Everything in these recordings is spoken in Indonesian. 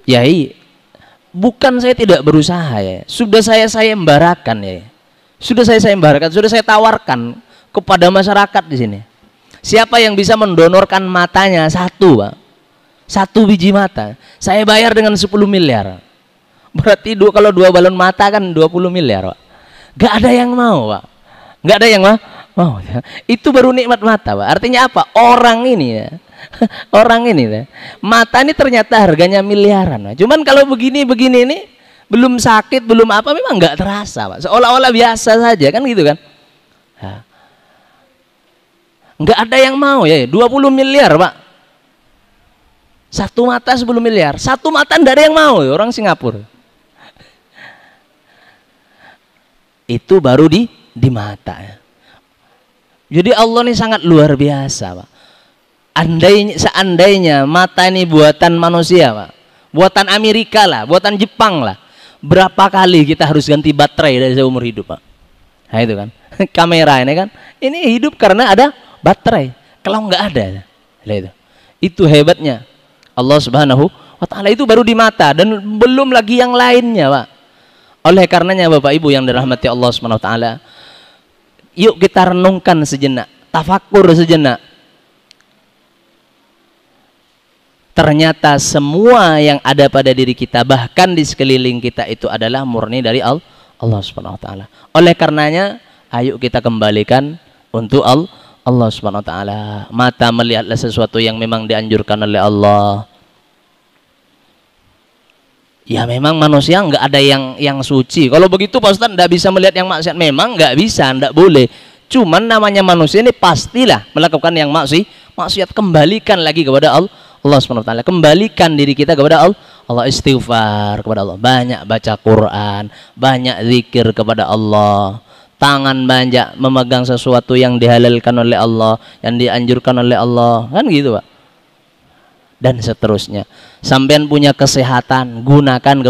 Yai, bukan saya tidak berusaha ya. Sudah saya embarakan ya. Sudah saya embarakan, sudah saya tawarkan kepada masyarakat di sini. Siapa yang bisa mendonorkan matanya satu, Pak? Satu biji mata, saya bayar dengan 10 miliar. Berarti kalau 2 balon mata kan 20 miliar, Pak. Gak ada yang mau, Pak. Gak ada yang mau. Ya. Itu baru nikmat mata, Pak. Artinya apa? Orang ini ya. Orang ini ya. Mata ini ternyata harganya miliaran, Pak. Cuman kalau begini ini belum sakit, belum apa, memang nggak terasa, Pak. Seolah-olah biasa saja kan gitu kan. Ya. Nggak ada yang mau ya. 20 miliar, Pak. Satu mata 10 miliar. Satu mata nggak ada yang mau ya, orang Singapura. Itu baru di mata ya. Jadi Allah ini sangat luar biasa, Pak. Seandainya mata ini buatan manusia, Pak, buatan Amerika lah, buatan Jepang lah, berapa kali kita harus ganti baterai dari seumur hidup, Pak? Nah itu kan, kamera ini kan, ini hidup karena ada baterai. Kalau nggak ada, itu hebatnya Allah Subhanahu wa Ta'ala. Itu baru di mata dan belum lagi yang lainnya, Pak. Oleh karenanya Bapak Ibu yang dirahmati Allah Subhanahu wa Ta'ala, yuk kita renungkan sejenak, tafakur sejenak. Ternyata semua yang ada pada diri kita, bahkan di sekeliling kita, itu adalah murni dari Allah Subhanahu wa Ta'ala. Oleh karenanya, ayo kita kembalikan untuk Allah Subhanahu wa Ta'ala. Mata melihatlah sesuatu yang memang dianjurkan oleh Allah. Ya memang manusia nggak ada yang suci. Kalau begitu Pak Ustadz nggak bisa melihat yang maksiat. Memang nggak bisa, nggak boleh. Cuman namanya manusia ini pastilah melakukan yang maksiat. Kembalikan lagi kepada Allah Subhanahu wa Ta'ala. Kembalikan diri kita kepada Allah, istighfar kepada Allah, banyak baca Quran, banyak zikir kepada Allah, tangan banyak memegang sesuatu yang dihalalkan oleh Allah, yang dianjurkan oleh Allah, kan gitu, Pak. Dan seterusnya. Sampean punya kesehatan, gunakan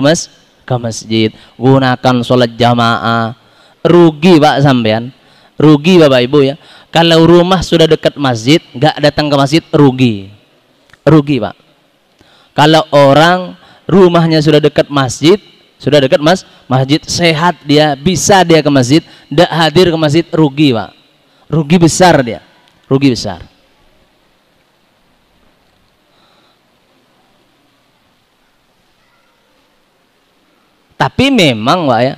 ke masjid, gunakan sholat jamaah. Rugi, Pak, sampean, rugi Bapak Ibu ya. Kalau rumah sudah dekat masjid, nggak datang ke masjid, rugi, Pak. Kalau orang rumahnya sudah dekat masjid, masjid, sehat dia, bisa dia ke masjid, tidak hadir ke masjid, rugi, Pak. Rugi besar dia, rugi besar. Tapi memang, Pak ya,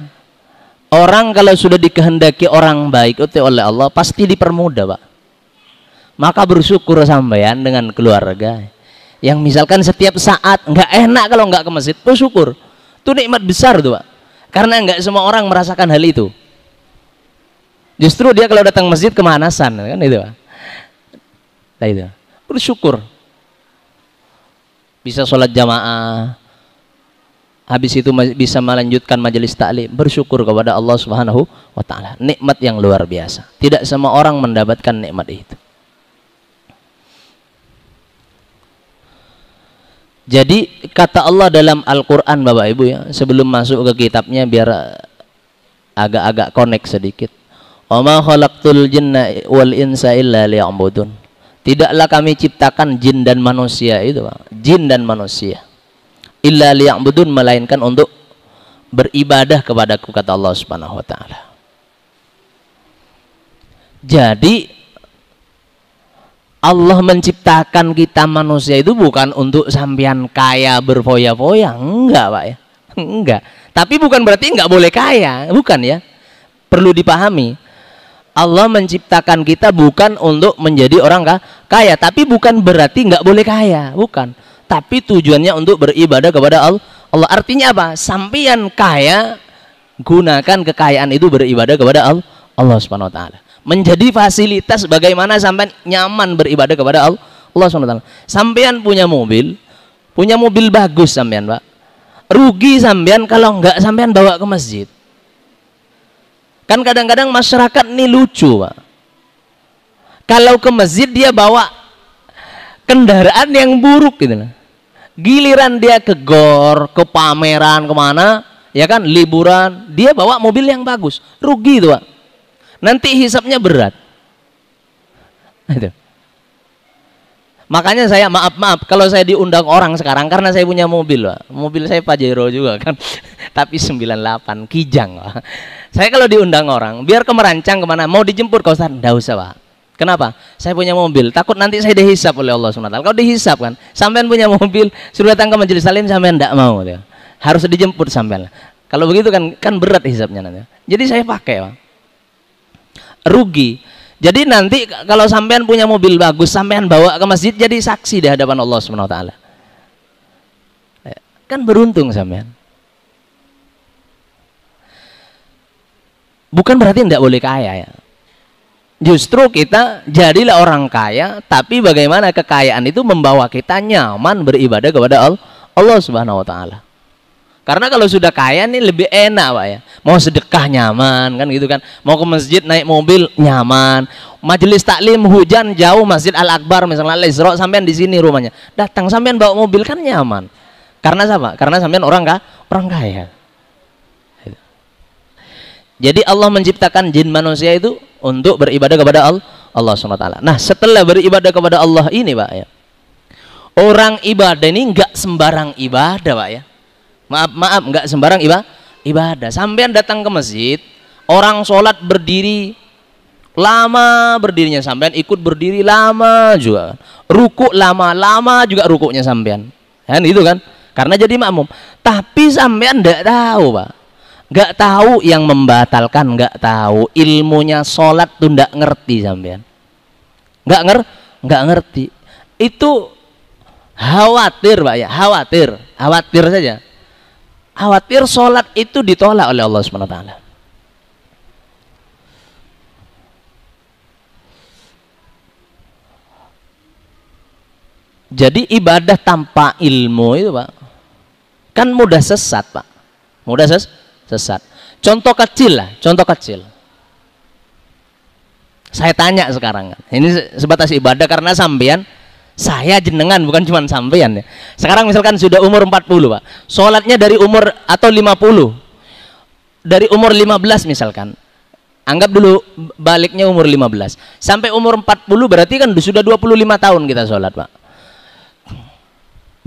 orang kalau sudah dikehendaki orang baik oleh Allah, pasti dipermudah, Pak. Maka bersyukur sampean dengan keluarga yang misalkan setiap saat nggak enak kalau nggak ke masjid, bersyukur. Itu nikmat besar tuh, Pak. Karena nggak semua orang merasakan hal itu. Justru dia kalau datang masjid kemanasan, kan itu, Pak. Nah, itu bersyukur. Bisa sholat jamaah, habis itu bisa melanjutkan majelis taklim, bersyukur kepada Allah Subhanahu wa Ta'ala. Nikmat yang luar biasa. Tidak semua orang mendapatkan nikmat itu. Jadi kata Allah dalam Al-Quran, Bapak Ibu ya, sebelum masuk ke kitabnya biar agak-agak connect sedikit. Wa ma khalaqtul jinna wal insa illa liya'budun. Tidaklah kami ciptakan jin dan manusia itu, Pak. Jin dan manusia. Illa liya'budun, melainkan untuk beribadah kepadaku, kata Allah Subhanahu wa Ta'ala. Jadi Allah menciptakan kita manusia itu bukan untuk sampean kaya berfoya-foya, enggak, Pak ya, enggak. Tapi bukan berarti enggak boleh kaya, bukan ya. Perlu dipahami, Allah menciptakan kita bukan untuk menjadi orang kaya, tapi bukan berarti enggak boleh kaya, bukan. Tapi tujuannya untuk beribadah kepada Allah. Artinya apa? Sampean kaya, gunakan kekayaan itu beribadah kepada Allah Subhanahu wa Ta'ala. Menjadi fasilitas bagaimana sampai nyaman beribadah kepada Allah Subhanahu wa Ta'ala. Sampean punya mobil bagus sampean, Pak. Rugi sampean kalau enggak sampean bawa ke masjid. Kan kadang-kadang masyarakat ini lucu, Pak. Kalau ke masjid dia bawa kendaraan yang buruk gitu. Giliran dia ke gor, ke pameran, kemana, ya kan, liburan, dia bawa mobil yang bagus. Rugi itu, Pak. Nanti hisapnya berat. Itu. Makanya saya maaf kalau saya diundang orang sekarang karena saya punya mobil, Pak. Mobil saya Pajero juga kan. Tapi 98 Kijang, Pak. Saya kalau diundang orang, biar ke Merancang kemana, mau dijemput Kak Ustaz, enggak usah, Pak. Kenapa? Saya punya mobil, takut nanti saya dihisap oleh Allah SWT. Kalau dihisap kan, sampean punya mobil, suruh datang ke majelis salim, sampean enggak mau, ya. Harus dijemput sampean. Kalau begitu kan berat hisapnya nanti. Jadi saya pakai, Pak. Rugi. Jadi nanti kalau sampean punya mobil bagus, sampean bawa ke masjid jadi saksi di hadapan Allah SWT. Kan beruntung sampean. Bukan berarti tidak boleh kaya ya. Justru kita jadilah orang kaya, tapi bagaimana kekayaan itu membawa kita nyaman beribadah kepada Allah Subhanahu wa taala. Karena kalau sudah kaya nih lebih enak, Pak ya. Mau sedekah nyaman kan gitu kan. Mau ke masjid naik mobil nyaman. Majelis taklim hujan jauh Masjid Al-Akbar misalnya Al-Isra, sampean di sini rumahnya. Datang sampean bawa mobil kan nyaman. Karena apa? Karena sampean orang kaya. Jadi Allah menciptakan jin manusia itu untuk beribadah kepada Allah SWT. Nah, setelah beribadah kepada Allah ini, Pak ya. Orang ibadah ini enggak sembarang ibadah, Pak ya. Maaf, enggak sembarang ibadah. Sampean datang ke masjid, orang sholat berdiri lama berdirinya, sampean ikut berdiri lama juga. Ruku lama juga rukuknya sampean. Kan itu kan? Karena jadi makmum. Tapi sampean enggak tahu, Pak. Enggak tahu yang membatalkan, enggak tahu ilmunya sholat tuh enggak ngerti sampean. Enggak ngerti. Itu khawatir, Pak ya. Khawatir saja. Khawatir sholat itu ditolak oleh Allah SWT. Jadi ibadah tanpa ilmu itu, Pak, kan mudah sesat, Pak. Mudah sesat. Contoh kecil. Saya tanya sekarang, ini sebatas ibadah karena sampean, saya jenengan bukan cuma sampean ya. Sekarang misalkan sudah umur 40, Pak. Sholatnya dari umur atau 50. Dari umur 15 misalkan. Anggap dulu baliknya umur 15. Sampai umur 40 berarti kan sudah 25 tahun kita sholat, Pak.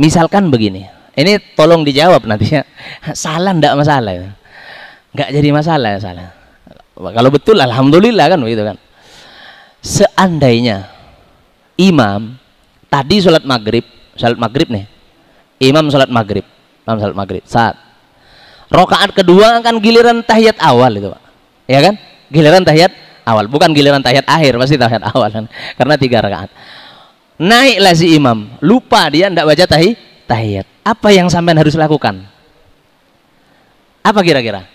Misalkan begini. Ini tolong dijawab nanti ya. Salah enggak masalah ya. Enggak jadi masalah ya salah. Kalau betul alhamdulillah kan begitu kan. Seandainya imam tadi sholat maghrib nih, imam sholat maghrib, saat rokaat kedua kan giliran tahiyat awal itu, Pak, ya kan, giliran tahiyat awal, bukan giliran tahiyat akhir, pasti tahiyat awal kan, karena 3 rakaat. Naiklah si imam, lupa dia ndak baca tahiyat. Apa yang sampean harus lakukan? Apa kira-kira?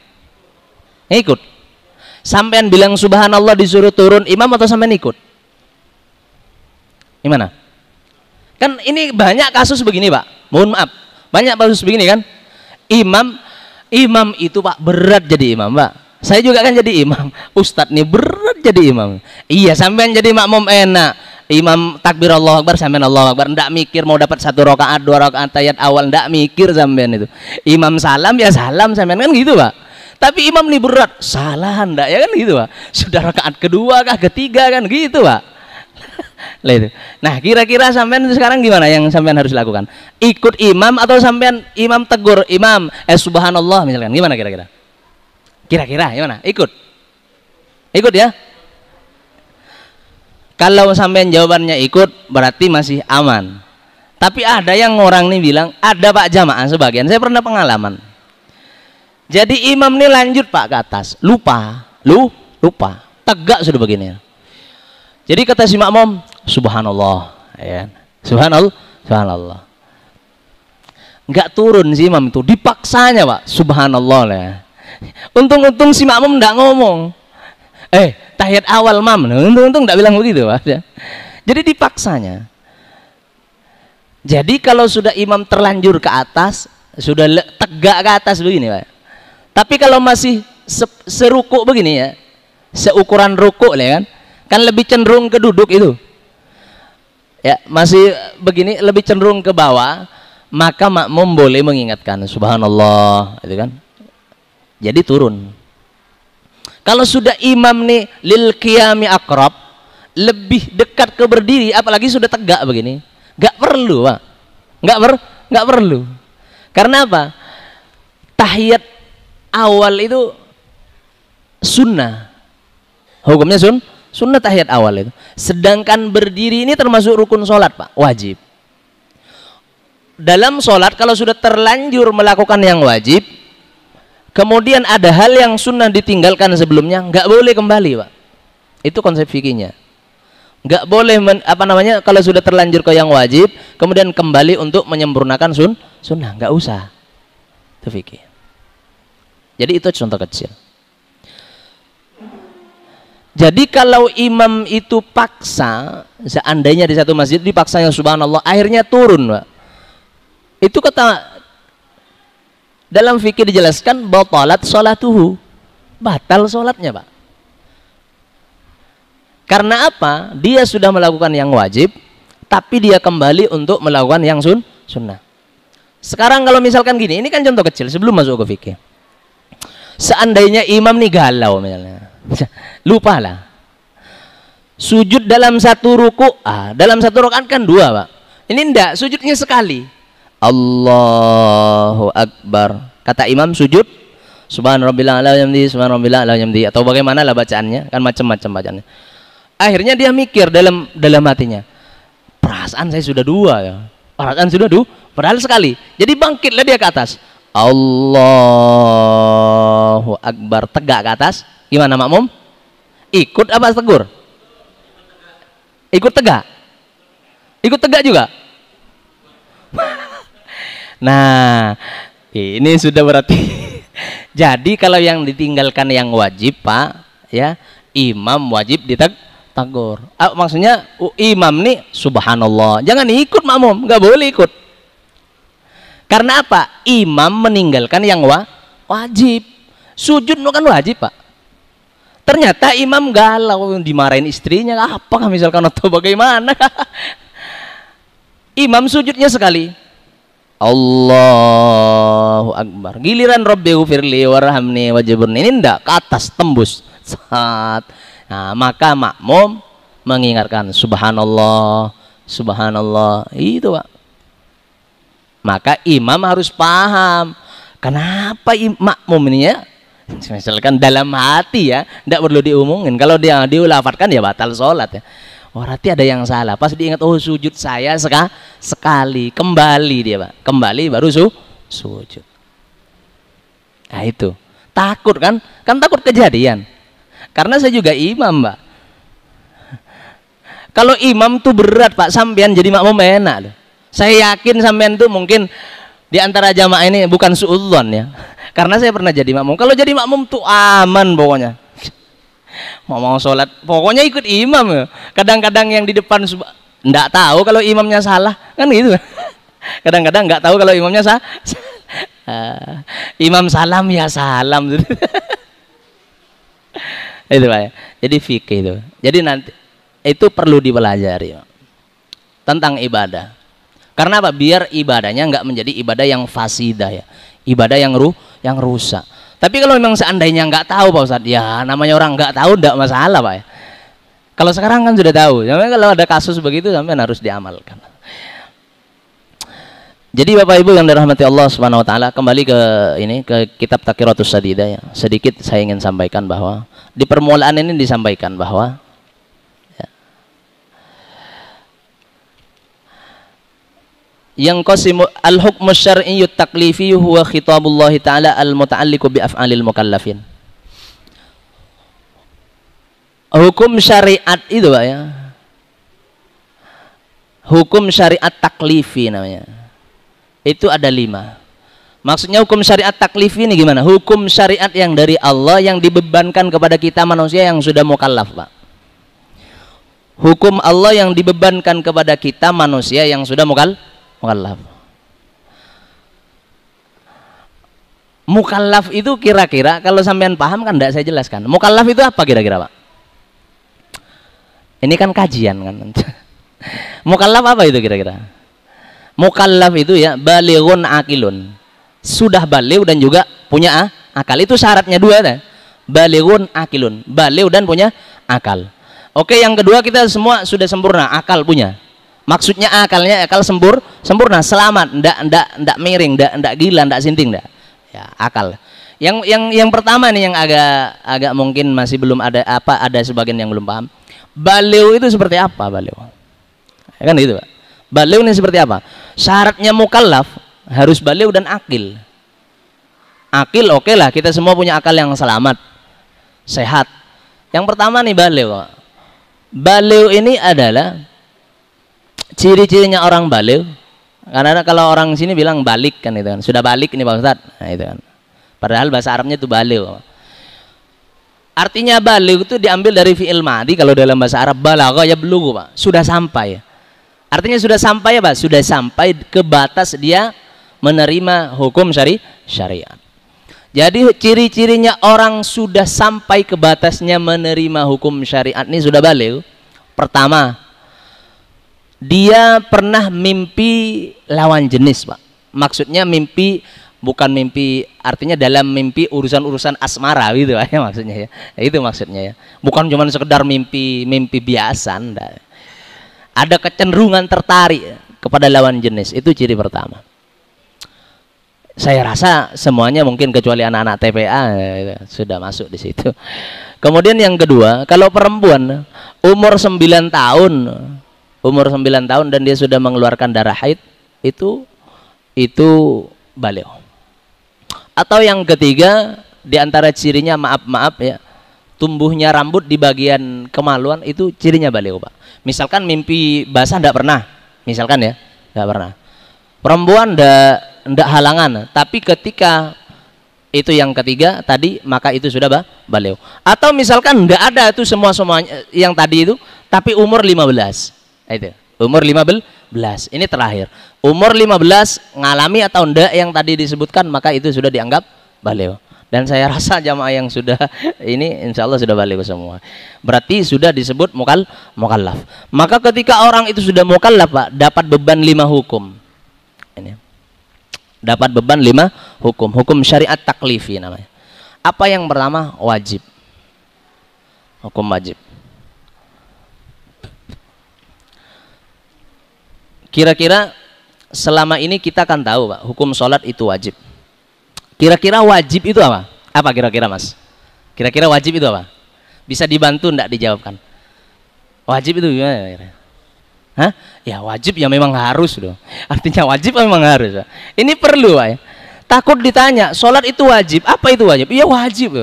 Ikut. Sampean bilang subhanallah disuruh turun imam atau sampean ikut? Gimana? Kan ini banyak kasus begini, Pak. Mohon maaf, banyak kasus begini kan. Imam itu, Pak, berat jadi imam, Pak. Saya juga kan jadi imam. Ustadz nih berat jadi imam. Iya, sampean jadi makmum enak. Imam takbir Allahu Akbar, sampean Allahu Akbar, ndak mikir mau dapat 1 rakaat, 2 rakaat tahiyat awal, ndak mikir sampean itu. Imam salam ya salam sampean kan gitu, Pak. Tapi imam nih berat, salah ndak ya kan gitu, Pak. Sudah rakaat kedua kah, ketiga kan gitu, Pak. Nah, kira-kira sampean sekarang gimana yang sampean harus lakukan? Ikut imam atau sampean imam tegur, imam subhanallah misalkan, gimana kira-kira? Kira-kira gimana? Ikut ya. Kalau sampean jawabannya ikut berarti masih aman. Tapi ada yang orang nih bilang, ada, Pak, jamaah sebagian, saya pernah pengalaman. Jadi imam nih lanjut, Pak, ke atas, lupa, tegak sudah begini. Jadi kata si makmum, subhanallah, ya. Subhanallah. Enggak turun si imam itu, dipaksanya, Pak, subhanallah ya. Untung si makmum enggak ngomong. Tahiyat awal, Mam. Untung enggak bilang begitu, Pak. Jadi dipaksanya. Jadi kalau sudah imam terlanjur ke atas, sudah tegak ke atas begini, Pak. Tapi kalau masih serukuk begini ya, seukuran rukuk ya kan lebih cenderung ke duduk itu. Ya, masih begini lebih cenderung ke bawah, maka makmum boleh mengingatkan subhanallah, itu kan. Jadi turun. Kalau sudah imam nih lil qiyami aqrab, lebih dekat ke berdiri, apalagi sudah tegak begini, Nggak perlu, Pak. Nggak perlu. Karena apa? Tahiyat awal itu sunnah. Hukumnya sunnah tahiyat awal itu. Sedangkan berdiri ini termasuk rukun sholat, Pak, wajib. Dalam sholat kalau sudah terlanjur melakukan yang wajib, kemudian ada hal yang sunnah ditinggalkan sebelumnya, nggak boleh kembali, Pak. Itu konsep fikihnya. Nggak boleh kalau sudah terlanjur ke yang wajib, kemudian kembali untuk menyempurnakan sunnah, nggak usah. Itu fikih. Jadi itu contoh kecil. Jadi kalau imam itu paksa, seandainya di satu masjid dipaksanya subhanallah, akhirnya turun, Pak. Itu kata dalam fikih dijelaskan batalat sholatuhu, batal sholatnya, Pak. Karena apa? Dia sudah melakukan yang wajib, tapi dia kembali untuk melakukan yang sunnah. Sekarang kalau misalkan gini, ini kan contoh kecil sebelum masuk ke fikih. Seandainya imam nih galau misalnya, lupalah. Sujud dalam satu ruku, dalam satu rakaat kan dua, Pak. Ini enggak, sujudnya sekali. Allahu Akbar. Kata imam sujud, subhan rabbil a'la wa bihamdihi, subhan rabbil a'la wa bihamdihi, atau bagaimana lah bacaannya, kan macam-macam bacaannya. Akhirnya dia mikir dalam hatinya, perasaan saya sudah dua ya. Perasaan sudah dua, padahal sekali. Jadi bangkitlah dia ke atas. Allahu Akbar, tegak ke atas. Gimana makmum? Ikut apa tegur? Ikut tegak. Ikut tegak juga. Nah, ini sudah berarti. Jadi kalau yang ditinggalkan yang wajib, Pak, ya, imam wajib ditegur. Maksudnya imam nih subhanallah, jangan ikut makmum, nggak boleh ikut. Karena apa? Imam meninggalkan yang wajib. Sujud kan wajib, Pak. Ternyata imam galau, dimarahin istrinya, apakah misalkan atau bagaimana? Imam sujudnya sekali. Allahu Akbar. Giliran Rabbi ghfirli warhamni wajburni, ini enggak, ke atas tembus. Saat. Nah, maka makmum mengingatkan subhanallah, subhanallah. Itu, Pak. Maka imam harus paham kenapa makmum ini ya, misalkan dalam hati ya, tidak perlu diumungin. Kalau dia diulafatkan ya batal sholat ya. Oh, berarti ada yang salah. Pas diingat, oh sujud saya sekali, kembali dia, Pak. Kembali baru sujud. Nah itu. Takut kan? Kan takut kejadian. Karena saya juga imam, Pak. Kalau imam tuh berat, Pak, sampean jadi makmum enak loh. Saya yakin sampean tuh mungkin di antara jamaah ini bukan suudzon ya. Karena saya pernah jadi makmum. Kalau jadi makmum tuh aman pokoknya. Mau sholat, pokoknya ikut imam ya. Kadang-kadang yang di depan nggak tahu kalau imamnya salah, kan gitu. Kadang-kadang nggak tahu kalau imamnya salah. Imam salam ya salam. Itu, Pak ya. Jadi fikih itu. Jadi nanti itu perlu dipelajari, Pak, tentang ibadah. Karena apa? Biar ibadahnya nggak menjadi ibadah yang fasidah ya, ibadah yang rusak. Tapi kalau memang seandainya nggak tahu, Pak Ustadz, ya namanya orang nggak tahu, nggak masalah, Pak ya. Kalau sekarang kan sudah tahu. Jadi kalau ada kasus begitu, sampai harus diamalkan. Jadi Bapak Ibu yang dirahmati Allah Subhanahu Wa Taala, kembali ke kitab Taqiratus Sadidah ya. Sedikit saya ingin sampaikan bahwa di permulaan ini disampaikan bahwa yang qasimu al-hukmu syar'iyyu taklifi huwa khitabullah ta'ala al-muta'alliqu bi af'alil mukallafin. Hukum syariat itu, Pak ya. Hukum syariat taklifi namanya. Itu ada 5. Maksudnya hukum syariat taklifi ini gimana? Hukum syariat yang dari Allah yang dibebankan kepada kita manusia yang sudah mukallaf, Pak. Hukum Allah yang dibebankan kepada kita manusia yang sudah mukallaf. Mukallaf itu kira-kira kalau sampean paham kan, tidak saya jelaskan. Mukallaf itu apa kira-kira, Pak? Ini kan kajian kan. Mukallaf apa itu kira-kira? Mukallaf itu ya balighun akilun. Sudah baligh dan juga punya akal. Itu syaratnya 2 ya. Balighun akilun. Baligh dan punya akal. Oke, yang kedua kita semua sudah sempurna, akal punya. Maksudnya akalnya akal sempurna, selamat, ndak miring, ndak gila, ndak sinting, ndak. Ya, akal. Yang pertama nih yang agak mungkin masih belum ada sebagian yang belum paham. Baliu itu seperti apa baliu? Ya kan gitu, Pak. Baliu ini seperti apa? Syaratnya mukallaf harus baliu dan akil. Akil oke lah, kita semua punya akal yang selamat, sehat. Yang pertama nih baliu. Baliu ini adalah ciri-cirinya orang baliu. Karena kalau orang sini bilang balik kan itu kan. Sudah balik ini Pak Ustadz. Nah, itu kan. Padahal bahasa Arabnya itu baliu. Artinya baliu itu diambil dari fi'il madi kalau dalam bahasa Arab balagha yablughu, Pak. Sudah sampai. Artinya sudah sampai ya, Pak. Sudah sampai ke batas dia menerima hukum syariat. Jadi ciri-cirinya orang sudah sampai ke batasnya menerima hukum syariat ini sudah baliu. Pertama, dia pernah mimpi lawan jenis, Pak. Maksudnya mimpi, bukan mimpi, artinya dalam mimpi urusan-urusan asmara gitu ya maksudnya ya. Itu maksudnya ya. Bukan cuma sekedar mimpi biasa, enggak. Ada kecenderungan tertarik kepada lawan jenis, itu ciri pertama. Saya rasa semuanya mungkin kecuali anak-anak TPA sudah masuk di situ. Kemudian yang kedua, kalau perempuan umur 9 tahun dan dia sudah mengeluarkan darah haid, itu baliu. Atau yang ketiga, di antara cirinya maaf ya, tumbuhnya rambut di bagian kemaluan itu cirinya baliu, Pak. Misalkan mimpi basah enggak pernah, misalkan ya, enggak pernah. Perempuan ndak halangan, tapi ketika itu yang ketiga tadi, maka itu sudah baliu. Atau misalkan ndak ada itu semuanya yang tadi itu, tapi umur 15. Itu, umur 15. Ini terakhir. Umur 15 ngalami atau ndak yang tadi disebutkan, maka itu sudah dianggap baliu. Dan saya rasa jamaah yang sudah ini insya Allah sudah baliu semua. Berarti sudah disebut mukallaf. Maka ketika orang itu sudah mukallaf, Pak, dapat beban 5 hukum. Ini dapat beban 5 hukum syariat taklifi namanya. Apa yang pertama? Wajib. Hukum wajib. Kira-kira selama ini kita kan tahu, Pak, hukum sholat itu wajib. Kira-kira wajib itu apa? Apa kira-kira, Mas? Kira-kira wajib itu apa? Bisa dibantu enggak dijawabkan? Wajib itu gimana? Hah? Ya wajib ya memang harus loh. Artinya wajib memang harus. Ini perlu, Pak. Takut ditanya, sholat itu wajib. Apa itu wajib? Iya wajib.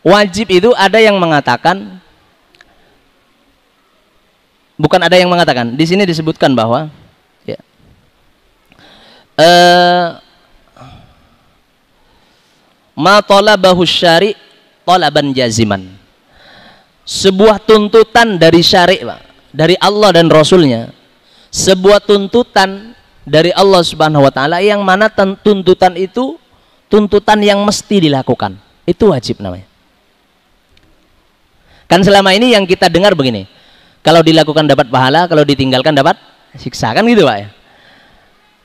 Wajib itu ada yang mengatakan, bukan ada yang mengatakan. Di sini disebutkan bahwa ya, ma talabahu syari' talaban jaziman. Sebuah tuntutan dari syari', Pak, dari Allah dan Rasulnya, sebuah tuntutan dari Allah Subhanahu wa Ta'ala, yang mana tuntutan itu tuntutan yang mesti dilakukan, itu wajib namanya. Kan selama ini yang kita dengar begini, kalau dilakukan dapat pahala, kalau ditinggalkan dapat siksa, kan gitu, Pak ya.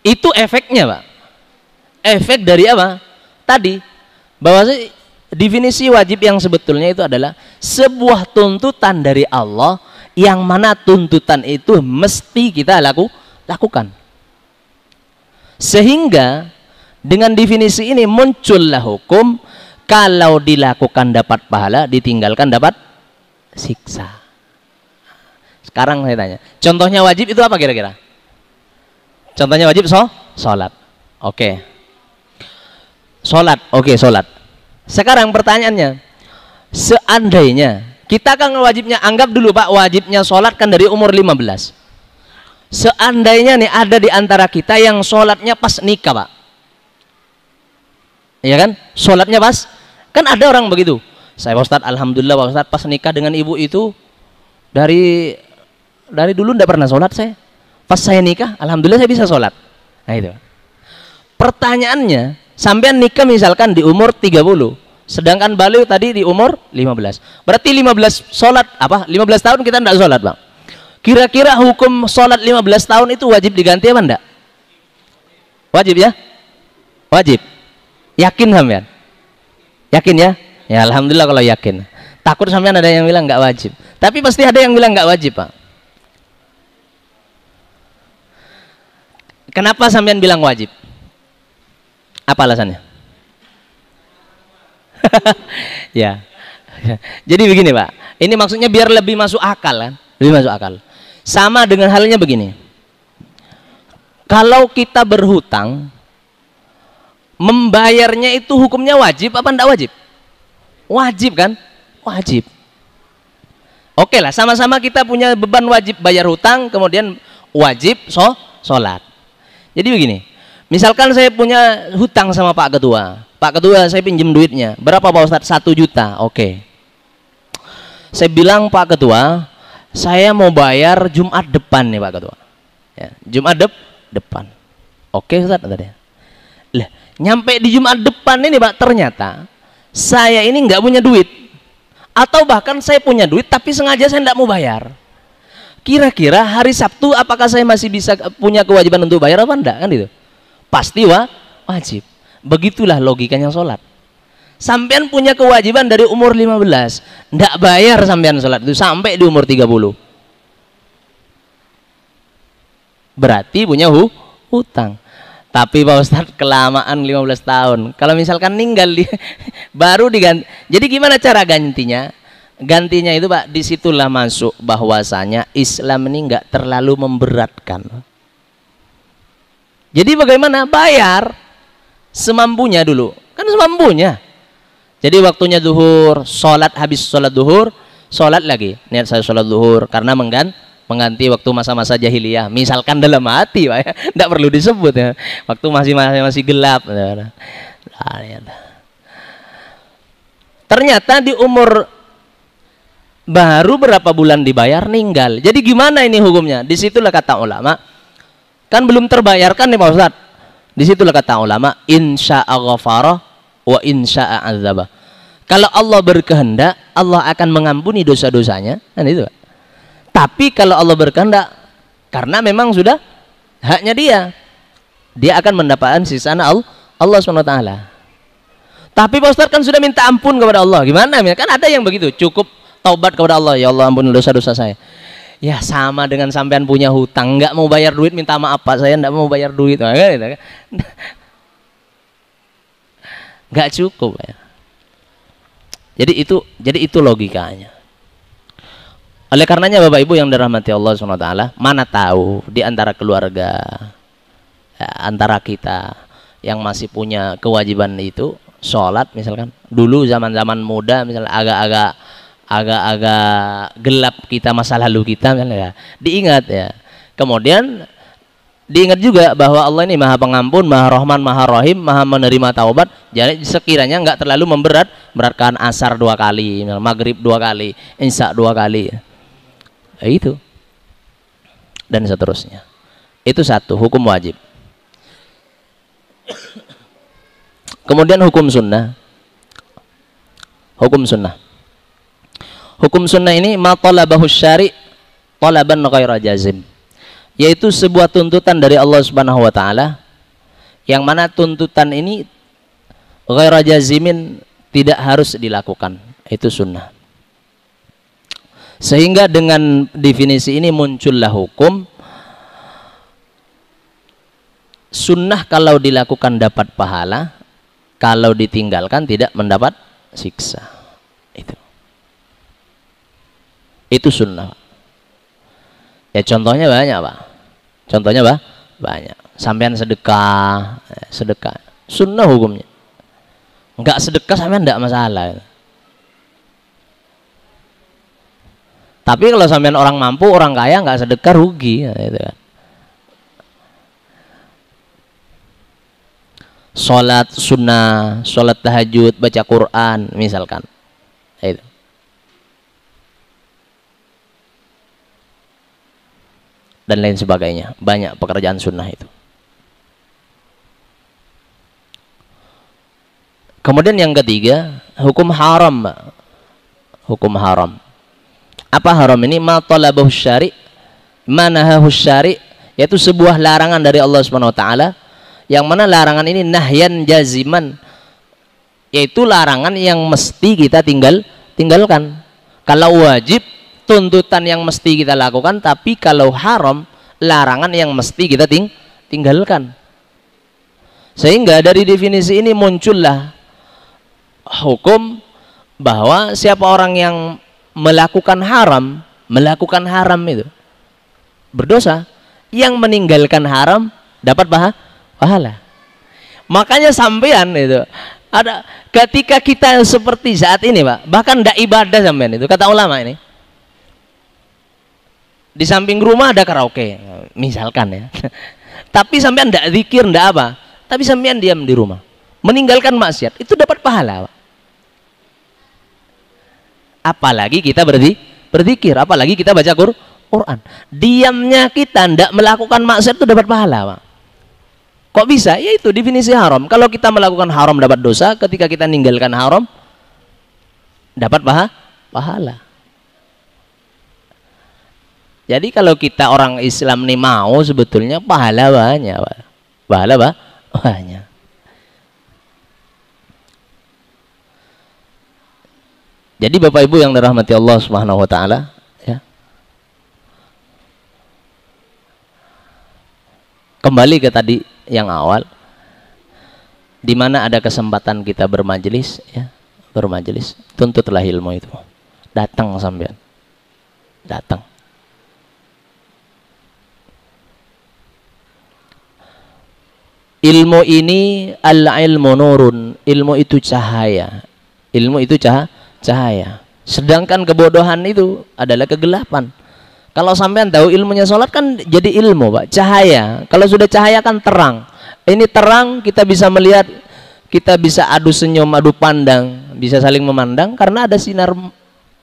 Itu efeknya, Pak. Efek dari apa? Tadi bahwa definisi wajib yang sebetulnya itu adalah sebuah tuntutan dari Allah, yang mana tuntutan itu mesti kita lakukan. Sehingga dengan definisi ini muncullah hukum, kalau dilakukan dapat pahala, ditinggalkan dapat siksa. Sekarang saya tanya, contohnya wajib itu apa kira-kira? Contohnya wajib sholat. Oke. Sholat, oke, sholat. Sekarang pertanyaannya, seandainya kita kan wajibnya, anggap dulu, Pak, wajibnya sholat kan dari umur 15. Seandainya nih ada di antara kita yang sholatnya pas nikah, Pak, ya kan, sholatnya pas, kan ada orang begitu. Saya, Pak Ustadz, alhamdulillah Pak Ustadz, pas nikah dengan ibu itu dari dulu tidak pernah sholat saya. Pas saya nikah, alhamdulillah saya bisa sholat. Nah itu. Pertanyaannya, sampean nikah misalkan di umur 30, sedangkan baliu tadi di umur 15. Berarti 15 sholat apa? 15 tahun kita tidak sholat, Bang. Kira-kira hukum sholat 15 tahun itu wajib diganti apa enggak? Wajib ya? Wajib. Yakin sampean? Yakin ya? Ya alhamdulillah kalau yakin. Takut sampean ada yang bilang enggak wajib. Tapi pasti ada yang bilang enggak wajib, Pak. Kenapa sampean bilang wajib? Apa alasannya? Ya. Jadi begini Pak, ini maksudnya biar lebih masuk akal kan? Lebih masuk akal. Sama dengan halnya begini. Kalau kita berhutang, membayarnya itu hukumnya wajib apa enggak wajib? Wajib kan? Wajib. Oke lah, sama-sama kita punya beban wajib bayar hutang, kemudian wajib sholat. Jadi begini, misalkan saya punya hutang sama Pak Ketua. Pak Ketua, saya pinjam duitnya. Berapa Pak Ustadz? 1 juta. Oke. Saya bilang Pak Ketua, saya mau bayar Jumat depan nih Pak Ketua. Ya, Jumat depan. Oke Ustadz, tadi. Lah, nyampe di Jumat depan ini Pak, ternyata saya ini nggak punya duit. Atau bahkan saya punya duit tapi sengaja saya tidak mau bayar. Kira-kira hari Sabtu apakah saya masih bisa punya kewajiban untuk bayar apa enggak kan itu? Pasti wajib. Begitulah logikanya sholat. Sampean punya kewajiban dari umur 15, enggak bayar sampean sholat itu sampai di umur 30. Berarti punya hutang. Tapi Pak Ustadz kelamaan 15 tahun. Kalau misalkan ninggal baru diganti. Jadi gimana cara gantinya? Gantinya itu Pak, disitulah masuk bahwasanya Islam ini nggak terlalu memberatkan. Jadi bagaimana? Bayar semampunya dulu. Kan semampunya. Jadi waktunya zuhur, sholat, habis sholat zuhur, sholat lagi. Niat saya sholat zuhur karena mengganti waktu masa-masa jahiliyah. Misalkan dalam hati Pak ya. Tidak perlu disebut ya. Waktu masih gelap. Ternyata di umur baru berapa bulan dibayar ninggal. Jadi gimana ini hukumnya? Disitulah kata ulama, kan belum terbayarkan nih Pak Ustadz. Disitulah kata ulama, insya'a ghafara wa insya'a azabah. Kalau Allah berkehendak, Allah akan mengampuni dosa-dosanya. Kan itu Pak. Tapi kalau Allah berkehendak, karena memang sudah haknya dia akan mendapatkan sisaan Allah SWT. Tapi Pak Ustadz kan sudah minta ampun kepada Allah. Gimana? Kan ada yang begitu, cukup taubat kepada Allah, ya Allah ampun dosa-dosa saya. Ya sama dengan sampean punya hutang, nggak mau bayar duit minta maaf Pak, saya nggak mau bayar duit. Nggak cukup ya. Jadi itu logikanya. Oleh karenanya Bapak Ibu yang dirahmati Allah SWT, mana tahu di antara keluarga, ya, antara kita yang masih punya kewajiban itu sholat misalkan. Dulu zaman-zaman muda misalnya agak-agak gelap kita masa lalu kita misalnya ya, diingat ya. Kemudian diingat juga bahwa Allah ini Maha Pengampun, Maha Rahman, Maha Rahim, Maha menerima taubat. Jadi sekiranya nggak terlalu beratkan asar 2 kali, maghrib 2 kali, isya 2 kali. Ya, itu dan seterusnya. Itu satu hukum wajib. Kemudian hukum sunnah. Hukum sunnah. Hukum sunnah ini ma talabahu syari' talaban ghaira jazim. Yaitu sebuah tuntutan dari Allah Subhanahu wa taala yang mana tuntutan ini ghaira jazimin, tidak harus dilakukan. Itu sunnah. Sehingga dengan definisi ini muncullah hukum sunnah kalau dilakukan dapat pahala, kalau ditinggalkan tidak mendapat siksa. Itu sunnah. Ya contohnya banyak Pak. Contohnya banyak. Sampean sedekah, sunnah hukumnya. Enggak sedekah sampean enggak masalah. Tapi kalau sampean orang mampu, orang kaya nggak sedekah rugi, gitu kan. Sholat sunnah, sholat tahajud, baca Quran, misalkan, itu. Dan lain sebagainya, banyak pekerjaan sunnah itu. Kemudian yang ketiga, hukum haram, hukum haram. Apa haram ini? Ma talabahu syari', ma nahahu syari', yaitu sebuah larangan dari Allah Subhanahu wa taala, yang mana larangan ini nahyan jaziman, yaitu larangan yang mesti kita tinggalkan. Kalau wajib, tuntutan yang mesti kita lakukan, tapi kalau haram, larangan yang mesti kita tinggalkan. Sehingga dari definisi ini muncullah hukum bahwa siapa orang yang melakukan haram itu berdosa, yang meninggalkan haram dapat pahala. Makanya sampean itu ada ketika kita seperti saat ini, Pak, bahkan tidak ibadah sampean itu, kata ulama ini, di samping rumah ada karaoke misalkan ya, tapi sampean tidak zikir, tidak apa, tapi sampean diam di rumah meninggalkan maksiat, itu dapat pahala, Pak. Apalagi kita berzikir, apalagi kita baca Quran. Diamnya kita tidak melakukan maksiat itu dapat pahala, Pak. Kok bisa? Ya itu definisi haram. Kalau kita melakukan haram dapat dosa, ketika kita meninggalkan haram dapat pahala. Jadi kalau kita orang Islam nih mau sebetulnya pahala banyak, Pak. Pahala banyak. Jadi Bapak Ibu yang dirahmati Allah Subhanahu wa taala, ya. Kembali ke tadi yang awal, di mana ada kesempatan kita bermajelis, ya, bermajelis, tuntutlah ilmu itu. Datang sampean. Datang. Ilmu ini al-ilmu nurun, ilmu itu cahaya. Ilmu itu cahaya. Sedangkan kebodohan itu adalah kegelapan. Kalau sampean tahu ilmunya sholat kan jadi ilmu, Pak, cahaya. Kalau sudah cahaya kan terang. Ini terang, kita bisa melihat, kita bisa adu senyum, adu pandang, bisa saling memandang karena ada sinar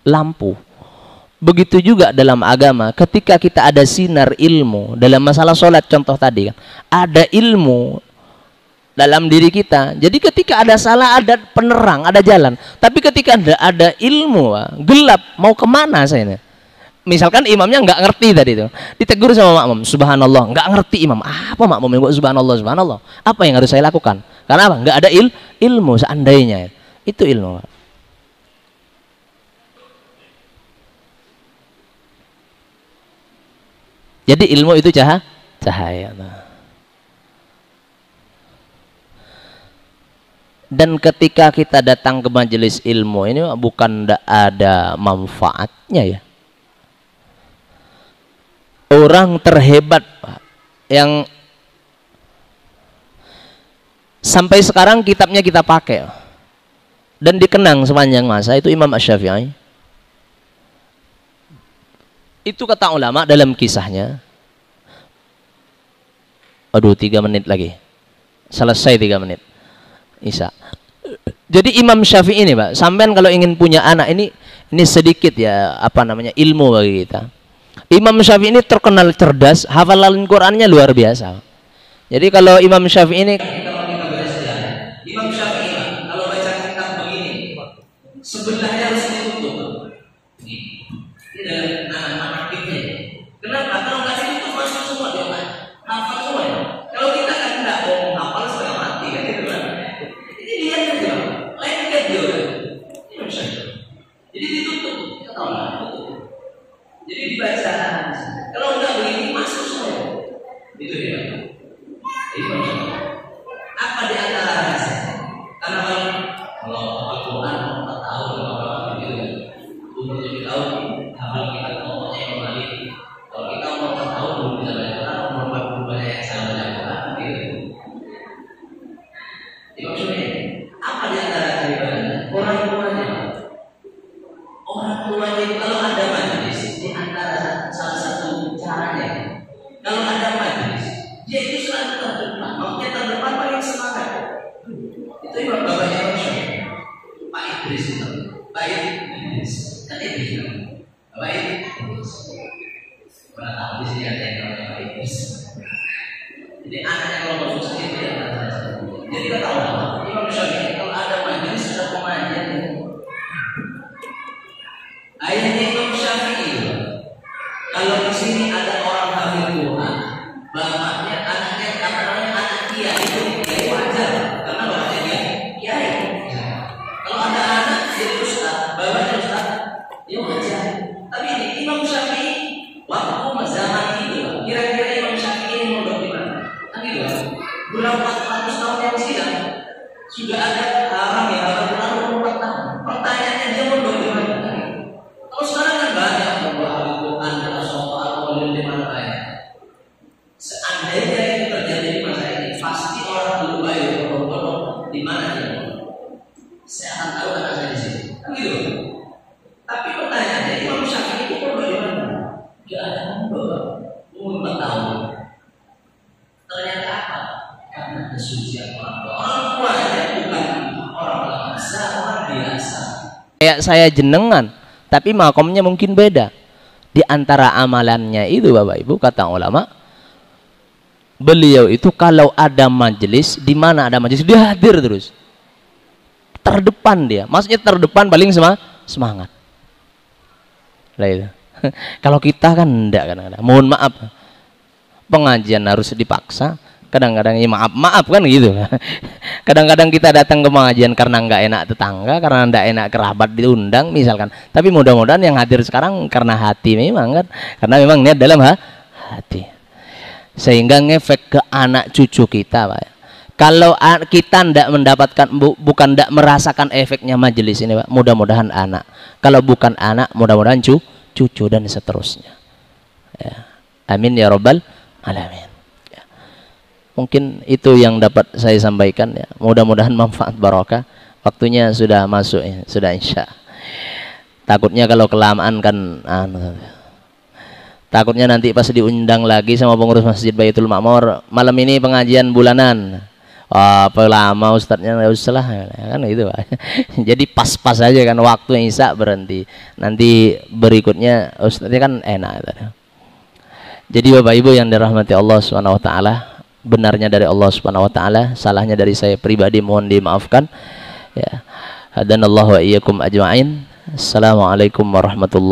lampu. Begitu juga dalam agama, ketika kita ada sinar ilmu dalam masalah sholat, contoh tadi kan, ada ilmu dalam diri kita. Jadi ketika ada salah ada penerang, ada jalan. Tapi ketika ada ilmu, gelap, mau kemana saya ini? Misalkan imamnya nggak ngerti tadi itu, ditegur sama makmum, subhanallah, nggak ngerti imam. Apa makmum yang buat subhanallah? Apa yang harus saya lakukan? Karena apa? Nggak ada ilmu seandainya. Itu ilmu. Jadi ilmu itu cahaya. Dan ketika kita datang ke majelis ilmu ini bukan tidak ada manfaatnya, ya. Orang terhebat, Pak, yang sampai sekarang kitabnya kita pakai dan dikenang sepanjang masa, itu Imam Asy-Syafi'i. Itu kata ulama dalam kisahnya. Aduh, 3 menit lagi. Selesai 3 menit. Isa. Jadi Imam Syafi'i ini, Pak, sampean kalau ingin punya anak ini sedikit ya, apa namanya, ilmu bagi kita. Imam Syafi'i ini terkenal cerdas, hafalan Qur'annya luar biasa. Jadi kalau Imam Syafi'i ini, Imam Syafi'i kalau baca kitab begini, sebelahnya harus ditutup. Ini dalam anak-anak kita. Kenapa? Kalau nggak ditutup masuk semua dia, Pak. Hafal semua. Kalau kita kan tidak mau hafal setengah mati kan, gitu kan? Ini lihat aja, lengket dia. Imam Syafi'i. Jadi ditutup, kita tahu lah, tutup. Jadi dibaca. Kalau enggak begini masuk semua. Itu dia. Imam Syafi'i. Apa di antara rahasianya? Karena kalau Al-Quran 4 tahun, 5 tahun gitu kan, umur 7 tahun, hafal kita pokoknya yang balik. Kalau kita umur 4 tahun belum bisa baca Quran, umur 40 banyak yang salah baca Quran, gitu. Jadi maksudnya, apa di antara kehebatannya? Orang tuanya. Orang tuanya itu kalau ada majelis, di antara salah satu caranya, kalau ada majelis, dia itu selalu terdepan. Maksudnya terdepan paling semangat. Itu yang bapaknya Imam Syafi'i, Pak Idris itu. Pak Idris, kan Idris kan? Pak Idris. Pernah tahu di sini ada yang namanya Pak Idris. Jadi anaknya kalau masuk sini dia ada. Jadi kata orang, Imam Syafi'i kalau ada majelis sudah pengajian. Ayahnya Imam Syafi'i. Kalau di sini ada orang hafal Quran, bapaknya, anaknya, apa namanya, anak dia itu wajar, karena bapaknya dia kiai. Kalau ada anak jadi ustaz, bapaknya ustaz, ya wajar. Tapi ini Imam Syafi'i waktu zaman itu, kira-kira Imam Syafi'i ini mondok di mana? Kan Sudah ada orang yang baru 4 tahun. Pertanyaannya dia mau bagaimana? Kalau sekarang kan banyak berdoa Al-Quran atau sholat atau di mana ya. Seandainya itu terjadi di masa ini, pasti orang dulu baik berdoa di mana dia. Saya akan tahu anak saya di sini. Kan gitu. Tapi pertanyaannya Imam Syafi'i itu berdoa di mana? Dia ada berdoa umur 4 tahun. Ternyata apa? Karena kesucian orang tua. Orang tuanya bukan orang biasa, orang biasa. Kayak saya jenengan, tapi makomnya mungkin beda. Di antara amalannya itu Bapak Ibu, kata ulama, beliau itu kalau ada majelis, di mana ada majelis dia hadir terus. Terdepan dia. Maksudnya terdepan paling semangat. Lah itu. Kalau kita kan enggak kadang-kadang. Mohon maaf. Pengajian harus dipaksa. Kadang-kadang ya maaf kan gitu. Kadang-kadang kita datang ke pengajian karena nggak enak tetangga, karena nggak enak kerabat diundang misalkan. Tapi mudah-mudahan yang hadir sekarang karena hati memang kan, karena memang niat dalam hati. Sehingga ngefek ke anak cucu kita, Pak. Kalau kita ndak mendapatkan, bukan ndak merasakan efeknya majelis ini, Pak. Mudah-mudahan anak. Kalau bukan anak, mudah-mudahan cucu dan seterusnya. Ya. Amin ya robbal alamin. Mungkin itu yang dapat saya sampaikan ya. Mudah-mudahan manfaat barokah. Waktunya sudah masuk ya, sudah insya. Takutnya kalau kelamaan kan takutnya nanti pas diundang lagi sama pengurus Masjid Baitul Ma'mur, malam ini pengajian bulanan. Apa lama ustadznya, nggak usah lah kan gitu Pak. Jadi pas-pas aja kan waktu isya berhenti. Nanti berikutnya ustadznya kan enak. Jadi Bapak Ibu yang dirahmati Allah Subhanahu wa taala, benarnya dari Allah Subhanahu wa taala, salahnya dari saya pribadi mohon dimaafkan ya. Hadanallahu wa iyyakum ajma'in. Assalamualaikum warahmatullahi